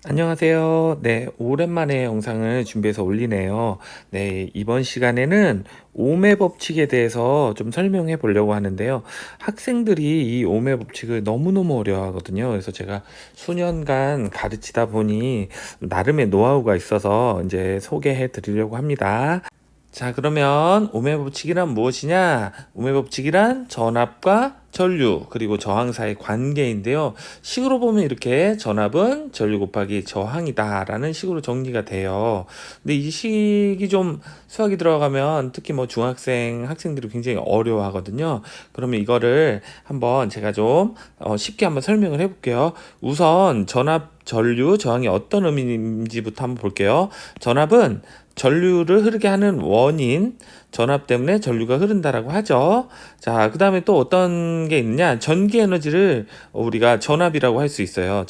안녕하세요. 네, 오랜만에 영상을 준비해서 올리네요. 네, 이번 시간에는 오매 법칙에 대해서 좀 설명해 보려고 하는데요. 학생들이 이 오매 법칙을 너무너무 어려워하거든요. 그래서 제가 수년간 가르치다 보니 나름의 노하우가 있어서 이제 소개해 드리려고 합니다. 자, 그러면 오매 법칙이란 무엇이냐? 오매 법칙이란 전압과 전류 그리고 저항 사이의 관계인데요. 식으로 보면 이렇게 전압은 전류 곱하기 저항이다 라는 식으로 정리가 돼요. 근데 이 식이 좀 수학이 들어가면 특히 뭐 중학생 학생들이 굉장히 어려워하거든요. 그러면 이거를 한번 제가 좀 쉽게 한번 설명을 해볼게요. 우선 전압, 전류, 저항이 어떤 의미인지부터 한번 볼게요. 전압은 전류를 흐르게 하는 원인, 전압 때문에 전류가 흐른다라고 하죠. 자, 그 다음에 또 어떤 게 있느냐? 전기 에너지를 우리가 전압이라고 할 수 있어요.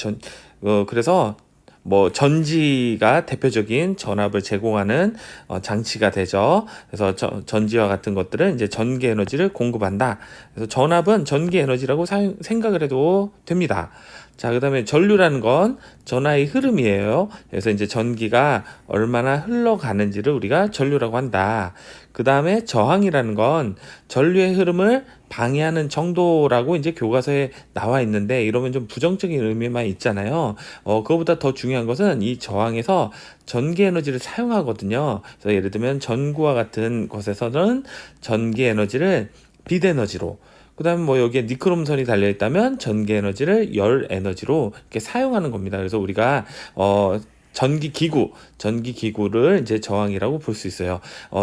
그래서 뭐 전지가 대표적인 전압을 제공하는 장치가 되죠. 그래서 전지와 같은 것들은 이제 전기 에너지를 공급한다. 그래서 전압은 전기 에너지라고 생각을 해도 됩니다. 자, 그 다음에 전류라는 건 전하의 흐름이에요. 그래서 이제 전기가 얼마나 흘러가는지를 우리가 전류라고 한다. 그 다음에 저항이라는 건 전류의 흐름을 방해하는 정도라고 이제 교과서에 나와 있는데 이러면 좀 부정적인 의미만 있잖아요. 그거보다 더 중요한 것은 이 저항에서 전기 에너지를 사용하거든요. 그래서 예를 들면 전구와 같은 것에서는 전기 에너지를 빛 에너지로, 그 다음에 뭐 여기에 니크롬선이 달려있다면 전기 에너지를 열 에너지로 이렇게 사용하는 겁니다. 그래서 우리가 전기기구를 이제 저항이라고 볼 수 있어요.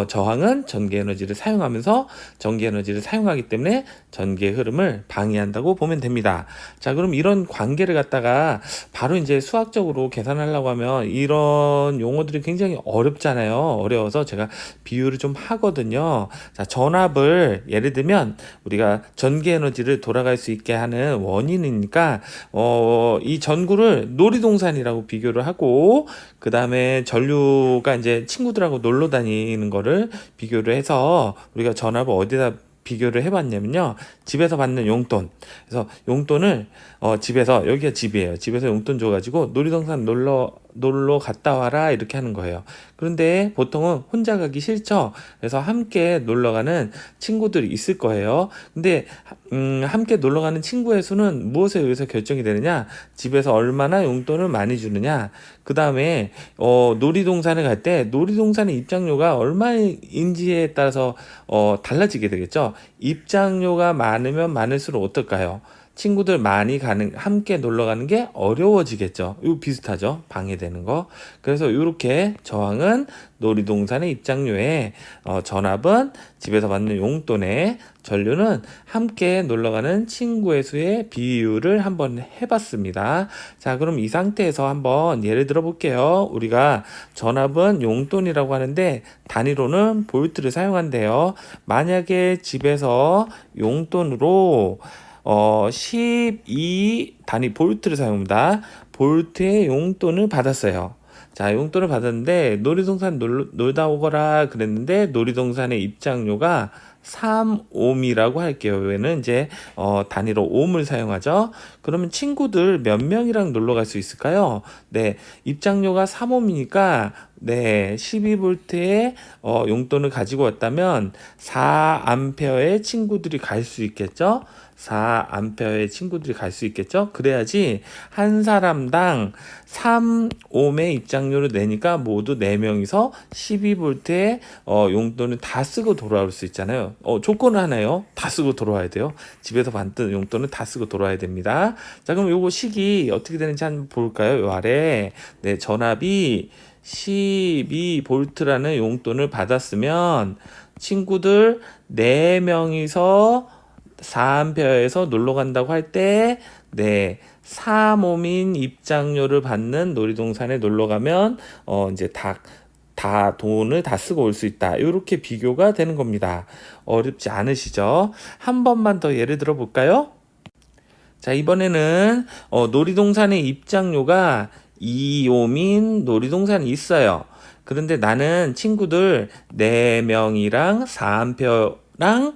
저항은 전기 에너지를 사용하면서 전기 에너지를 사용하기 때문에 전기의 흐름을 방해한다고 보면 됩니다. 자, 그럼 이런 관계를 갖다가 바로 이제 수학적으로 계산하려고 하면 이런 용어들이 굉장히 어렵잖아요. 어려워서 제가 비유를 좀 하거든요. 자, 전압을 예를 들면 우리가 전기 에너지를 돌아갈 수 있게 하는 원인이니까 이 전구를 놀이동산이라고 비교를 하고, 그 다음에 전류가 이제 친구들하고 놀러 다니는 거를 비교를 해서 우리가 전압을 어디다 비교를 해봤냐면요. 집에서 받는 용돈. 그래서 용돈을 집에서, 여기가 집이에요. 집에서 용돈 줘가지고 놀이동산 놀러 갔다 와라 이렇게 하는 거예요. 그런데 보통은 혼자 가기 싫죠. 그래서 함께 놀러 가는 친구들이 있을 거예요. 근데 함께 놀러 가는 친구의 수는 무엇에 의해서 결정이 되느냐? 집에서 얼마나 용돈을 많이 주느냐? 그 다음에 놀이동산에 갈 때 놀이동산의 입장료가 얼마인지에 따라서 달라지게 되겠죠. 입장료가 많으면 많을수록 어떨까요? 친구들 많이 함께 놀러 가는 게 어려워지겠죠. 이거 비슷하죠. 방해되는 거. 그래서 이렇게 저항은 놀이동산의 입장료에, 전압은 집에서 받는 용돈에, 전류는 함께 놀러 가는 친구의 수의 비율을 한번 해봤습니다. 자, 그럼 이 상태에서 한번 예를 들어 볼게요. 우리가 전압은 용돈이라고 하는데 단위로는 볼트를 사용한대요. 만약에 집에서 용돈으로 12 단위 볼트를 사용합니다. 볼트의 용돈을 받았어요. 자, 용돈을 받았는데 놀이동산 놀다 오거라 그랬는데 놀이동산의 입장료가 3옴이라고 할게요. 얘는 이제 단위로 옴을 사용하죠. 그러면 친구들 몇 명이랑 놀러 갈 수 있을까요? 네, 입장료가 3옴이니까 네, 12V의 용돈을 가지고 왔다면 4A의 친구들이 갈 수 있겠죠? 4A의 친구들이 갈 수 있겠죠? 그래야지 한 사람당 3옴의 입장료를 내니까 모두 4명이서 12V의 용돈을 다 쓰고 돌아올 수 있잖아요. 조건은 하나요. 다 쓰고 돌아와야 돼요. 집에서 받던 용돈은 다 쓰고 돌아와야 됩니다. 자, 그럼 요거 식이 어떻게 되는지 한번 볼까요? 요 아래. 네, 전압이 12V라는 용돈을 받았으면 친구들 4명이서 4A에서 놀러 간다고 할 때, 네, 3옴인 입장료를 받는 놀이동산에 놀러 가면, 이제 다 돈을 다 쓰고 올 수 있다. 이렇게 비교가 되는 겁니다. 어렵지 않으시죠? 한 번만 더 예를 들어 볼까요? 자, 이번에는, 놀이동산의 입장료가 2옴인 놀이동산이 있어요. 그런데 나는 친구들 4명이랑 4암페어랑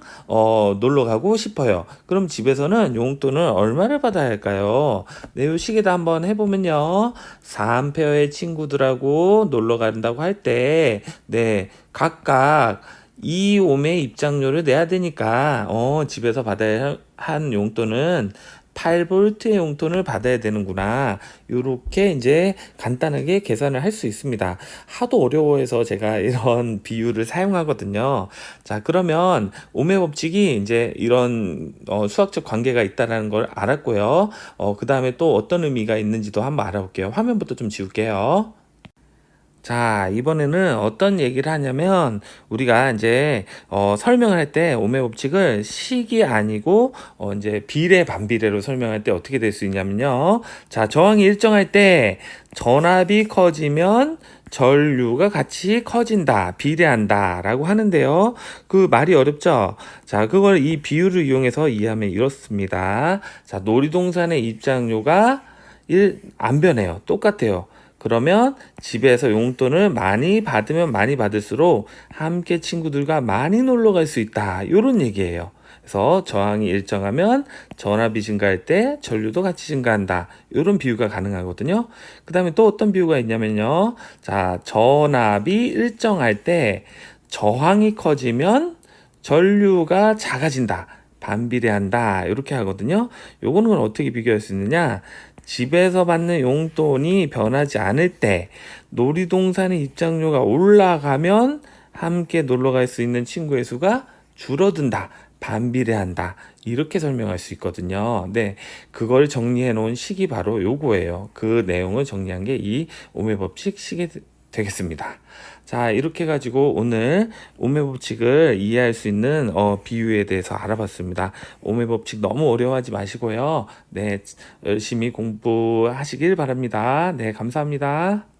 놀러 가고 싶어요. 그럼 집에서는 용돈을 얼마를 받아야 할까요? 네, 요 식에다 한번 해보면요. 4암페어의 친구들하고 놀러 간다고 할 때, 네, 각각 2옴의 입장료를 내야 되니까, 집에서 받아야 한 용돈은 8볼트의 용돈을 받아야 되는구나. 요렇게 이제 간단하게 계산을 할 수 있습니다. 하도 어려워해서 제가 이런 비유를 사용하거든요. 자, 그러면 오매 법칙이 이제 이런 수학적 관계가 있다라는 걸 알았고요. 그 다음에 또 어떤 의미가 있는지도 한번 알아볼게요. 화면부터 좀 지울게요. 자, 이번에는 어떤 얘기를 하냐면, 우리가 이제, 설명을 할 때, 오매 법칙을 식이 아니고, 이제 비례, 반비례로 설명할 때 어떻게 될 수 있냐면요. 자, 저항이 일정할 때, 전압이 커지면, 전류가 같이 커진다, 비례한다, 라고 하는데요. 그 말이 어렵죠? 자, 그걸 이 비유를 이용해서 이해하면 이렇습니다. 자, 놀이동산의 입장료가 안 변해요. 똑같아요. 그러면 집에서 용돈을 많이 받으면 많이 받을수록 함께 친구들과 많이 놀러 갈 수 있다. 이런 얘기예요. 그래서 저항이 일정하면 전압이 증가할 때 전류도 같이 증가한다. 이런 비유가 가능하거든요. 그 다음에 또 어떤 비유가 있냐면요. 자, 전압이 일정할 때 저항이 커지면 전류가 작아진다. 반비례한다. 이렇게 하거든요. 요거는 어떻게 비교할 수 있느냐? 집에서 받는 용돈이 변하지 않을 때 놀이동산의 입장료가 올라가면 함께 놀러 갈 수 있는 친구의 수가 줄어든다. 반비례한다. 이렇게 설명할 수 있거든요. 네, 그걸 정리해 놓은 식이 바로 요거예요. 그 내용을 정리한 게 이 오매 법칙 식이 되겠습니다. 자, 이렇게 가지고 오늘 오매 법칙을 이해할 수 있는 비유에 대해서 알아봤습니다. 오매 법칙 너무 어려워하지 마시고요. 네, 열심히 공부하시길 바랍니다. 네, 감사합니다.